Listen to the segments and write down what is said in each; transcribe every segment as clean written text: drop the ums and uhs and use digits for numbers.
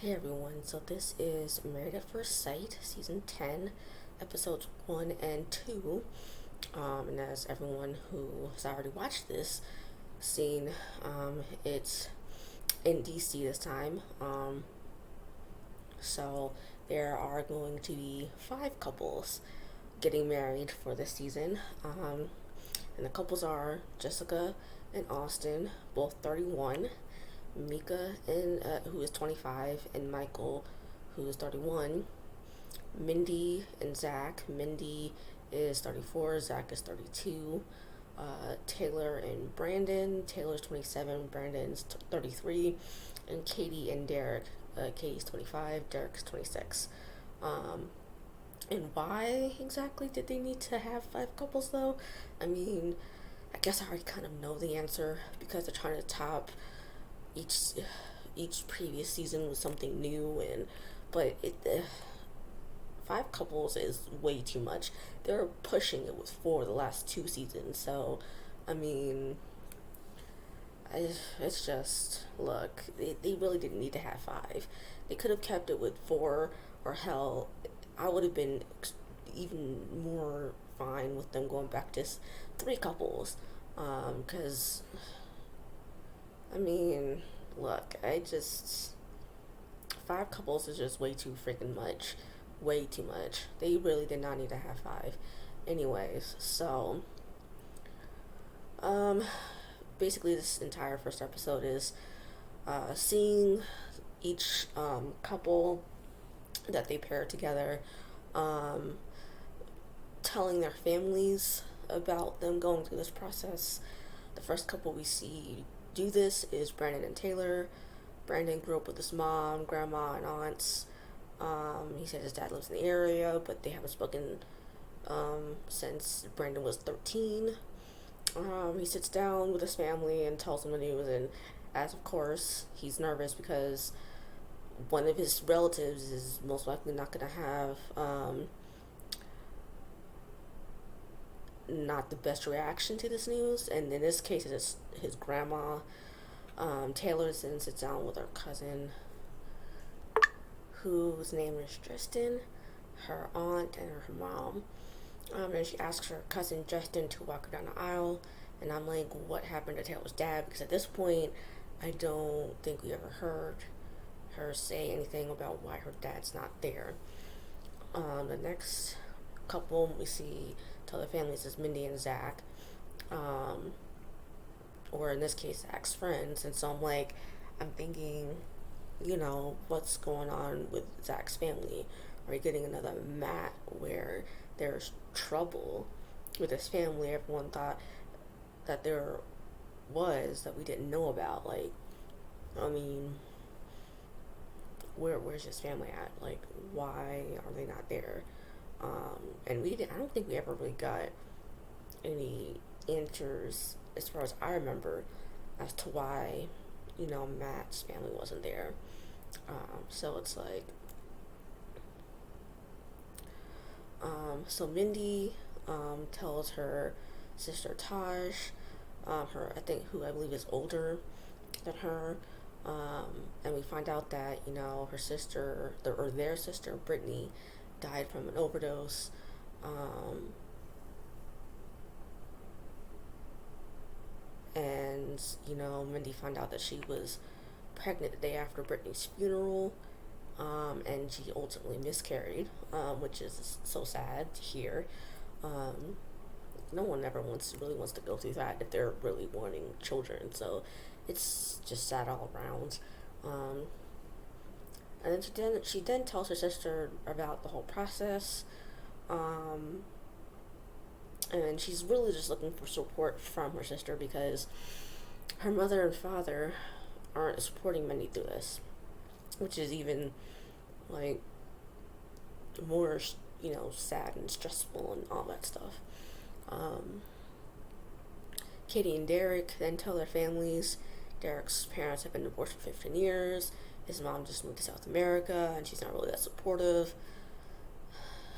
Hey everyone, so this is Married at First Sight, Season 10, Episodes 1 and 2. And as everyone who has already watched this seen, it's in DC this time. So there are going to be 5 couples getting married for this season. And the couples are Jessica and Austin, both 31. Mika, who is 25, and Michael, who is 31. Mindy and Zach. Mindy is 34, Zach is 32. Taylor and Brandon. Taylor's 27, Brandon's 33. And Katie and Derek. Katie's 25, Derek's 26. And why exactly did they need to have 5 couples though? I mean, I guess I already kind of know the answer because they're trying to top each each previous season with something new, and but 5 couples is way too much. They're pushing it with 4 the last 2 seasons, so I mean, it's just look, they really didn't need to have 5. They could have kept it with 4, or hell, I would have been even more fine with them going back to 3 couples, because I mean, look, 5 couples is just way too freaking much. Way too much. They really did not need to have 5. Anyways, so, um, basically, this entire first episode is seeing each couple that they pair together, um, telling their families about them going through this process. The first couple we see do this is Brandon and Taylor. Brandon grew up with his mom, grandma, and aunts. He said his dad lives in the area, but they haven't spoken since Brandon was 13. He sits down with his family and tells them the news, and as of course, he's nervous because one of his relatives is most likely not going to have not the best reaction to this news, and in this case, it's his grandma. Taylor then sits down with her cousin, whose name is Tristan, her aunt, and her mom. And she asks her cousin Justin to walk her down the aisle, and I'm like, what happened to Taylor's dad? Because at this point, I don't think we ever heard her say anything about why her dad's not there. The next couple we see tell their families is Mindy and Zach, or in this case, Zach's friends. And so I'm thinking, what's going on with Zach's family? Are we getting another Matt where there's trouble with his family? Everyone thought that there was that we didn't know about. I mean, where's his family at? Why are they not there? And I don't think we ever really got any answers, as far as I remember, as to why, Matt's family wasn't there. So it's so Mindy, tells her sister Taj, I believe is older than her, and we find out that, her sister, or their sister, Brittany, died from an overdose. And Mindy found out that she was pregnant the day after Brittany's funeral, and she ultimately miscarried, which is so sad to hear. No one ever really wants to go through that if they're really wanting children, so it's just sad all around. And then she then tells her sister about the whole process, and she's really just looking for support from her sister because her mother and father aren't supporting Mindy through this, which is even more sad and stressful and all that stuff. Katie and Derek then tell their families Derek's parents have been divorced for 15 years. His mom just moved to South America and she's not really that supportive.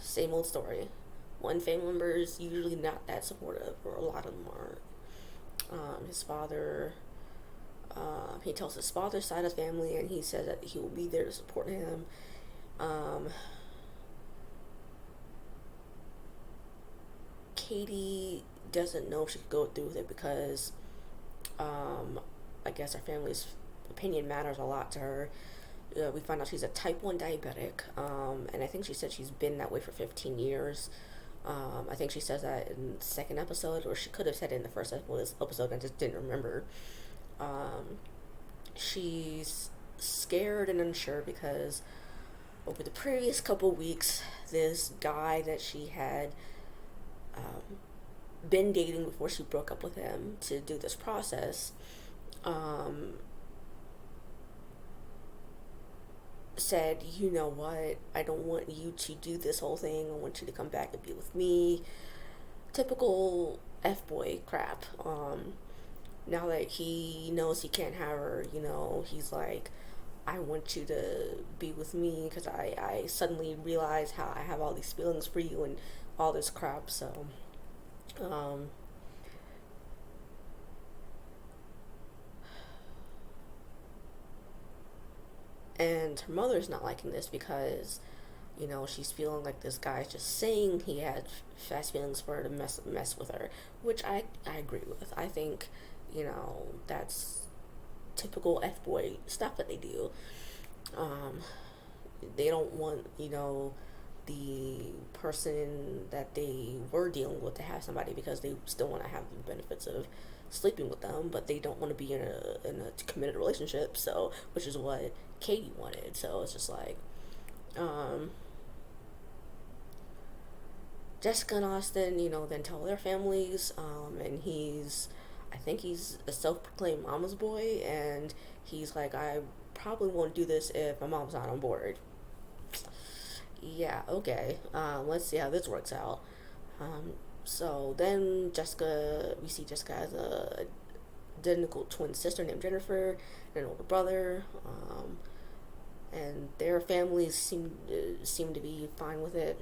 Same old story. One family member is usually not that supportive, or a lot of them aren't. His father He tells his father's side of the family, and he says that he will be there to support him. Um, Katie doesn't know if she could go through with it because I guess her family's opinion matters a lot to her. We find out she's a type 1 diabetic, and I think she said she's been that way for 15 years. I think she says that in the second episode, or she could have said it in the first episode, I just didn't remember. She's scared and unsure because over the previous couple weeks, this guy that she had been dating before she broke up with him to do this process, said, you know what, I don't want you to do this whole thing. I want you to come back and be with me. Typical F-boy crap. Now that he knows he can't have her, he's like, I want you to be with me because I suddenly realize how I have all these feelings for you and all this crap. So, and her mother's not liking this because, she's feeling like this guy's just saying he had fast feelings for her to mess with her, which I agree with. I think, that's typical F-boy stuff that they do. They don't want, the person that they were dealing with to have somebody because they still want to have the benefits of sleeping with them, but they don't want to be in a committed relationship, so, which is what Katie wanted. So it's just like, Jessica and Austin, then tell their families, and I think he's a self-proclaimed mama's boy, and he's like, I probably won't do this if my mom's not on board. Yeah, okay. Let's see how this works out. So then we see Jessica has a identical twin sister named Jennifer and an older brother, and their families seem to be fine with it.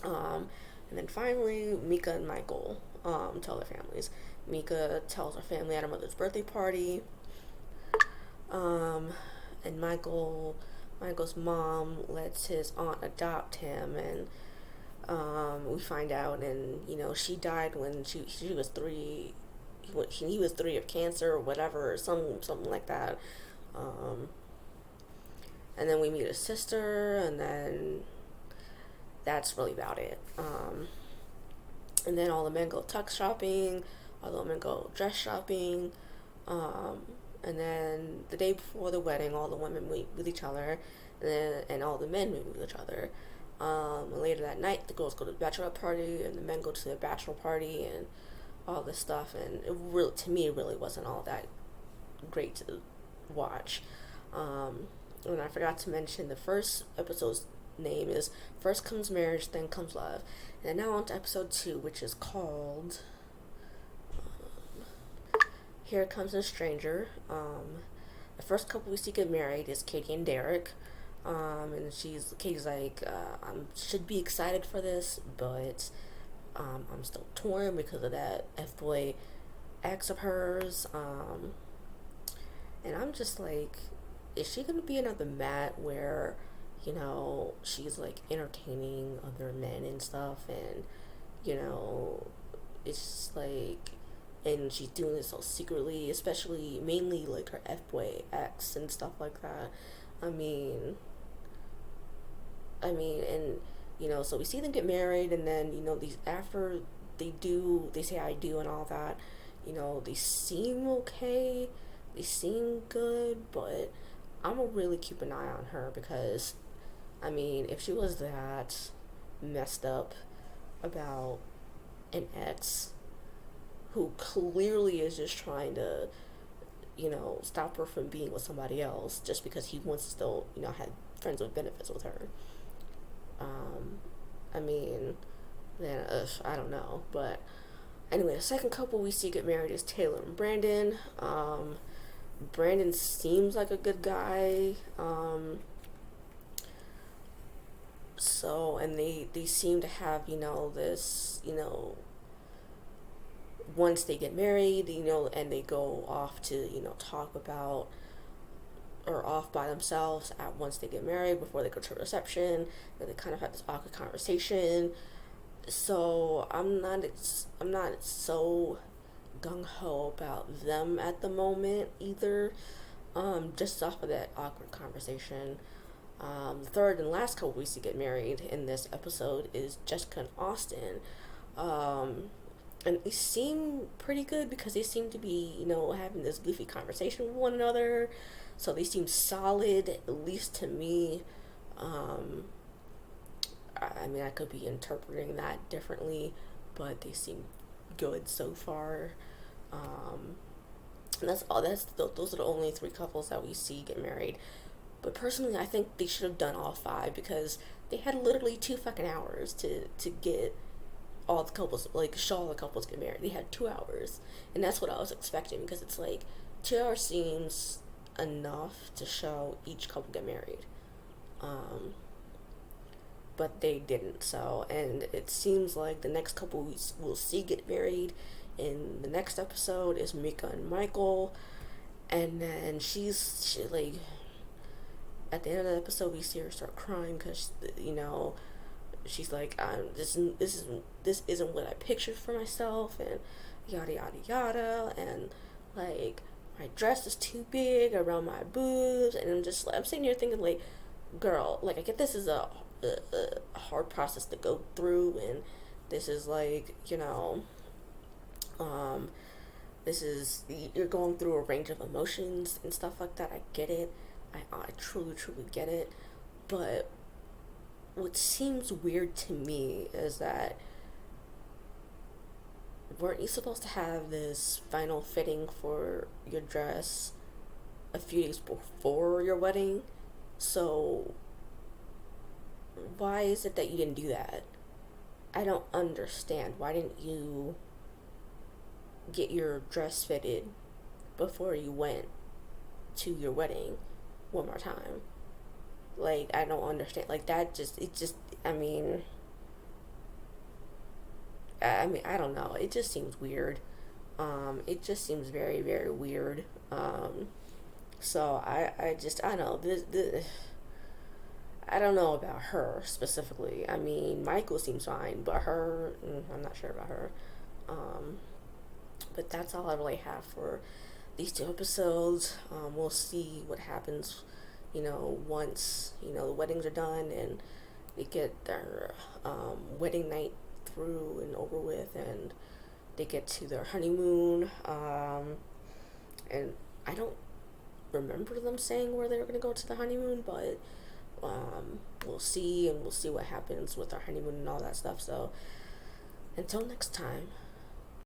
And then finally, Mika and Michael tell their families. Mika tells her family at her mother's birthday party, and Michael's mom lets his aunt adopt him, and we find out, and she died when she was 3. He was 3 of cancer or whatever, or something like that. And then we meet his sister, and then that's really about it. And then all the men go tux shopping, all the women go dress shopping, and then the day before the wedding, all the women meet with each other, and all the men meet with each other. And later that night, the girls go to the bachelorette party, and the men go to the bachelor party, and all this stuff. And to me, it really wasn't all that great to watch. And I forgot to mention the first episode's name is First Comes Marriage, Then Comes Love. And now on to episode 2, which is called Here Comes a Stranger. The first couple we see get married is Katie and Derek. And Katie's like, I should be excited for this, but I'm still torn because of that F-boy ex of hers. And I'm just like, is she gonna be another Matt where, she's like entertaining other men and stuff, and it's just like, and she's doing this so secretly, especially mainly like her F-boy ex and stuff like that. I mean, and so we see them get married, and then these after they say I do and all that, they seem okay, they seem good, but I'm gonna really keep an eye on her because, if she was that messed up about an ex who clearly is just trying to, stop her from being with somebody else just because he wants to still, have friends with benefits with her. Then, I don't know. But anyway, the second couple we see get married is Taylor and Brandon. Brandon seems like a good guy. And they seem to have, this, once they get married, and they go off to, talk about, or off by themselves at once they get married before they go to reception, and they kind of have this awkward conversation. So I'm not so gung ho about them at the moment either. Just off of that awkward conversation. The third and last couple weeks to get married in this episode is Jessica and Austin. And they seem pretty good because they seem to be, having this goofy conversation with one another. So they seem solid, at least to me. I mean, I could be interpreting that differently, but they seem good so far. And that's all. Those are the only three couples that we see get married. But personally, I think they should have done all five because they had literally 2 fucking hours to get all the couples, like, show all the couples get married. They had 2 hours, and that's what I was expecting because it's like 2 hours seems enough to show each couple get married. But they didn't. So, and it seems like the next couple we'll see get married in the next episode is Mika and Michael, and then she like, at the end of the episode we see her start crying because she's like, this isn't what I pictured for myself, and yada yada yada, and like my dress is too big around my boobs, and I'm sitting here thinking, like, girl, like, I get this is a hard process to go through, and this is like, this is, you're going through a range of emotions and stuff like that. I get it. I truly get it. But what seems weird to me is that, weren't you supposed to have this final fitting for your dress a few days before your wedding? So why is it that you didn't do that? I don't understand. Why didn't you get your dress fitted before you went to your wedding one more time? Like, I don't understand. Like, that I mean, I don't know. It just seems weird. It just seems very, very weird. So I don't know. This I don't know about her specifically. I mean, Michael seems fine, but her, I'm not sure about her. But that's all I really have for these two episodes. We'll see what happens, once, the weddings are done and they get their wedding night through and over with, and they get to their honeymoon. And I don't remember them saying where they were going to go to the honeymoon, but we'll see, and we'll see what happens with our honeymoon and all that stuff. So until next time.